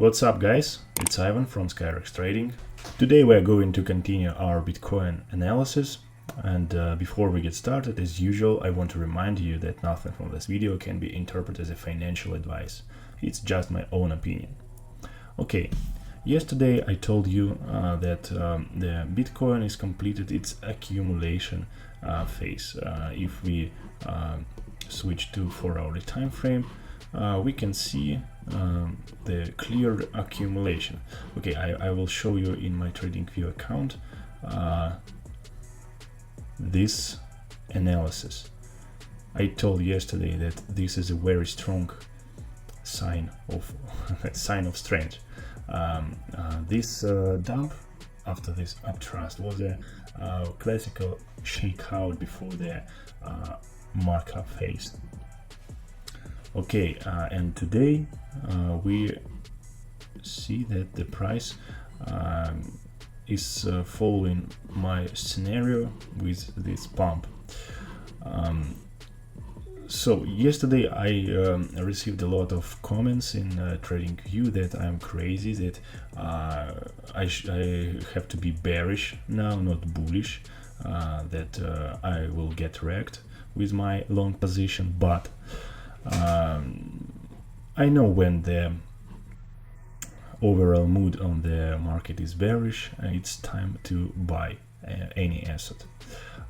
What's up, guys? It's Ivan from Skyrex Trading. Today we are going to continue our Bitcoin analysis, and before we get started, as usual, I want to remind you that nothing from this video can be interpreted as a financial advice. It's just my own opinion. Okay, yesterday I told you that the Bitcoin is completed its accumulation phase. If we switch to 4-hourly time frame, we can see the clear accumulation. Okay, I will show you in my TradingView account this analysis. I told yesterday that this is a very strong sign of strength. This dump after this uptrust was a classical shakeout before the markup phase. Okay, and today we see that the price is following my scenario with this pump. So yesterday I received a lot of comments in TradingView that I'm crazy, that I have to be bearish now, not bullish, that I will get wrecked with my long position, but I know when the overall mood on the market is bearish, it's time to buy any asset.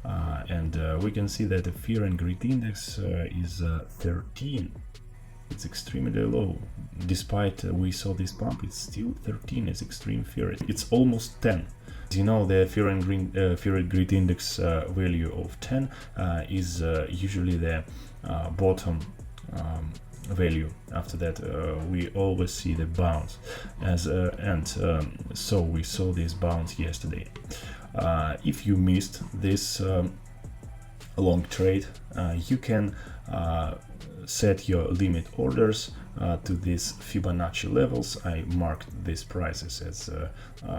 And we can see that the fear and greed index is 13. It's extremely low. Despite we saw this pump, it's still 13. It's extreme fear. It's almost 10. As you know, the fear and greed index value of 10 is usually the bottom value. After that we always see the bounce so we saw this bounce yesterday. If you missed this long trade, you can set your limit orders to these Fibonacci levels. I marked these prices as a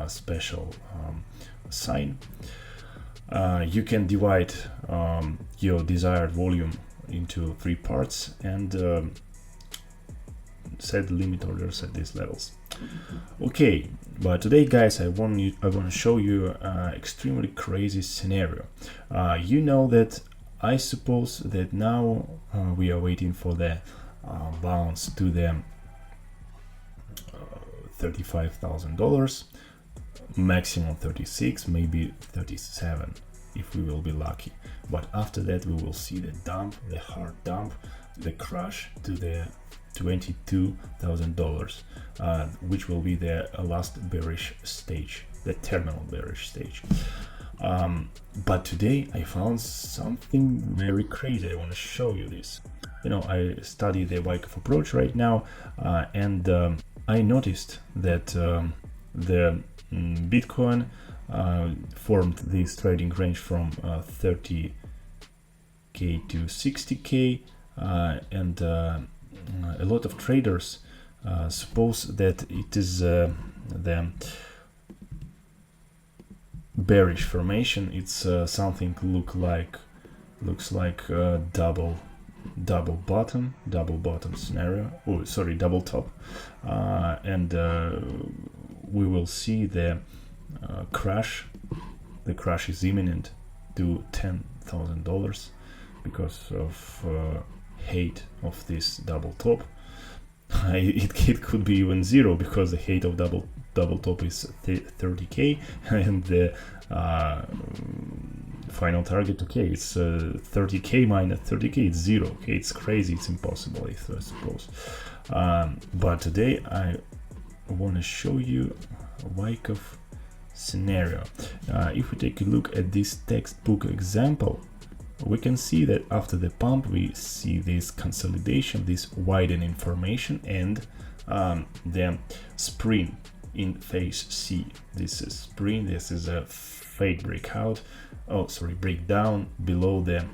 special sign. You can divide your desired volume into 3 parts and set limit orders at these levels. Okay, but today, guys, I want to show you an extremely crazy scenario. You know that I suppose that now we are waiting for the bounce to the $35,000, maximum 36, maybe 37 if we will be lucky. But after that we will see the dump, the hard dump, the crash to the $22,000, which will be the last bearish stage, the terminal bearish stage. But today I found something very crazy. I want to show you this. You know, I study the Wyckoff approach right now, and I noticed that the Bitcoin formed this trading range from 30k to 60k, and a lot of traders suppose that it is the bearish formation. It's something looks like double bottom scenario. Oh, sorry, double top, and we will see the crash. The crash is imminent to $10,000 because of hate of this double top. It could be even zero, because the hate of double top is 30k, and the final target, okay, it's 30k minus 30k, it's zero. Okay, it's crazy, it's impossible, I suppose. But today I want to show you a Wyckoff scenario. If we take a look at this textbook example, we can see that after the pump we see this consolidation, this widening formation, and the spring in phase C. This is spring, this is a fake breakout, breakdown below the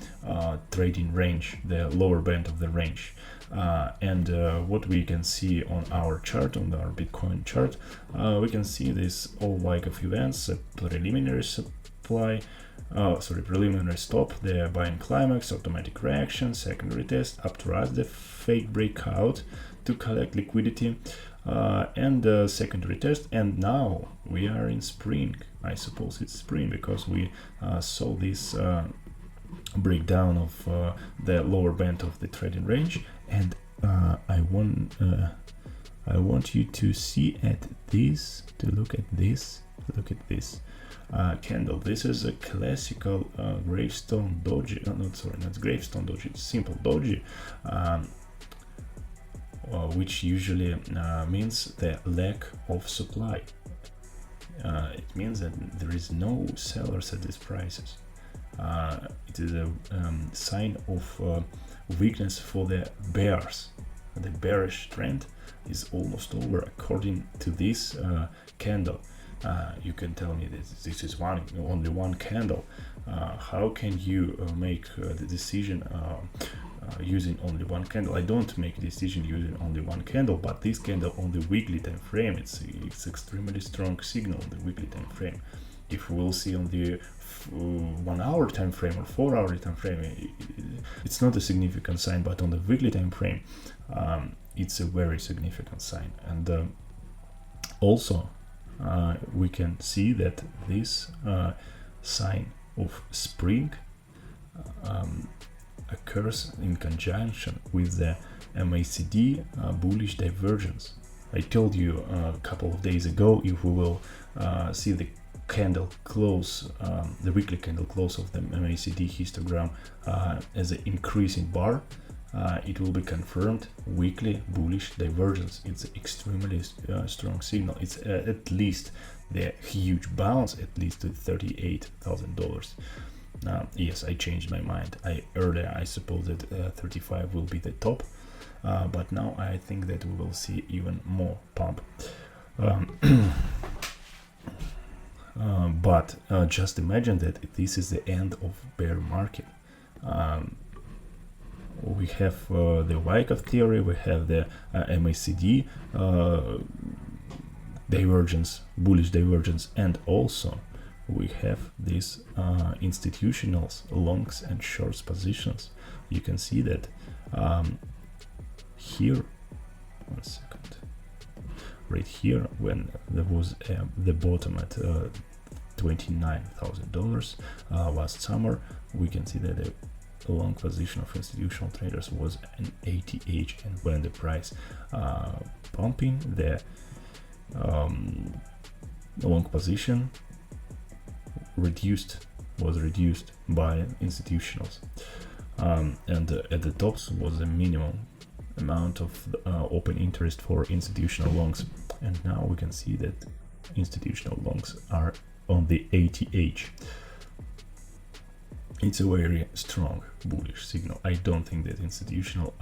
trading range, the lower band of the range. And what we can see on our chart, on our Bitcoin chart, we can see this all Wyckoff events, a preliminary supply, preliminary stop, the buying climax, automatic reaction, secondary test, uptrust, the fake breakout to collect liquidity, and secondary test, and now we are in spring. I suppose it's spring because we saw this breakdown of the lower band of the trading range, and I want you to see at this, to look at this candle. This is a classical gravestone doji, not gravestone doji, it's simple doji, which usually means the lack of supply. It means that there is no sellers at these prices. It is a sign of weakness for the bears. The bearish trend is almost over according to this candle. You can tell me that this is only one candle. How can you make the decision using only one candle? I don't make a decision using only one candle, but this candle on the weekly time frame, it's extremely strong signal on the weekly time frame. If we will see on the 1 hour time frame or 4 hour time frame, it's not a significant sign, but on the weekly time frame, it's a very significant sign. And also we can see that this sign of spring occurs in conjunction with the MACD bullish divergence. I told you a couple of days ago, if we will see the candle close, the weekly candle close of the MACD histogram as an increasing bar, it will be confirmed weekly bullish divergence. It's extremely strong signal. It's at least the huge bounce, at least to $38,000. Yes, I changed my mind. Earlier I suppose that 35 will be the top, but now I think that we will see even more pump. But just imagine that this is the end of bear market. We have the Wyckoff theory, we have the MACD divergence, bullish divergence, and also we have these institutionals, longs and shorts positions. You can see that here, 1 second, right here, when there was the bottom at $29,000 last summer, we can see that the long position of institutional traders was an ATH, and when the price pumping, the long position was reduced by institutionals, and at the tops was the minimum amount of open interest for institutional longs, and now we can see that institutional longs are on the ATH. It's a very strong bullish signal. I don't think that institutional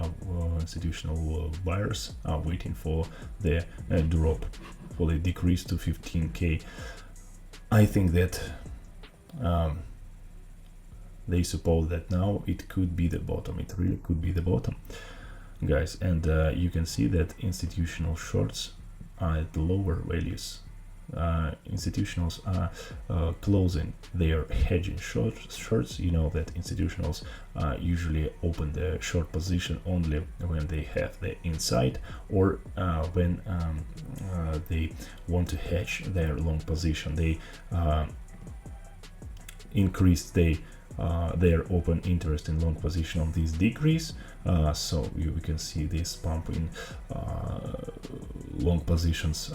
buyers are waiting for the drop, for the decrease to 15K. I think that they suppose that now it could be the bottom. It really could be the bottom, guys. And you can see that institutional shorts are at lower values. Institutionals are closing their hedging shorts. You know that institutionals usually open the short position only when they have the insight, or when they want to hedge their long position. They increase their open interest in long position on this decrease. So we can see this pump in long positions.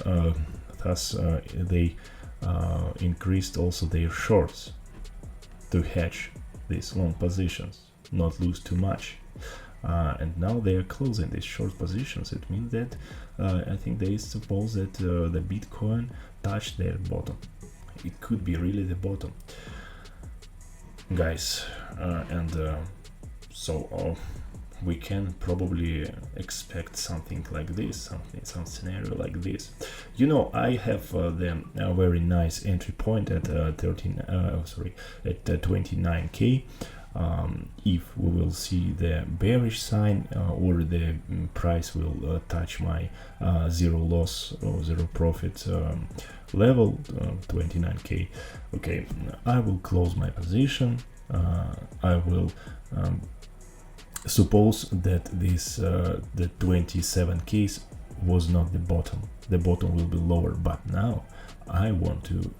Thus they increased also their shorts to hedge these long positions, not lose too much, and now they are closing these short positions. It means that I think they suppose that the Bitcoin touched their bottom. It could be really the bottom, guys, and so we can probably expect something like this, some scenario like this. You know, I have the very nice entry point at 29K. If we will see the bearish sign, or the price will touch my zero loss or zero profit level, 29K. Okay, I will close my position. I will suppose that this the 27K was not the bottom. The bottom will be lower, but now I want to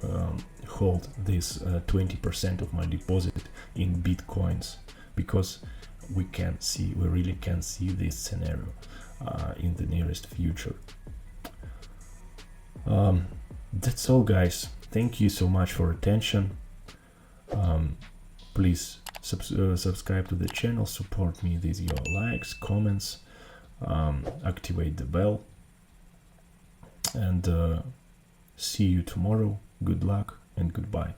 hold this 20% of my deposit in Bitcoins, because we really can see this scenario in the nearest future. That's all, guys. Thank you so much for attention. Please subscribe to the channel, support me with your likes, comments, activate the bell, and see you tomorrow. Good luck and goodbye.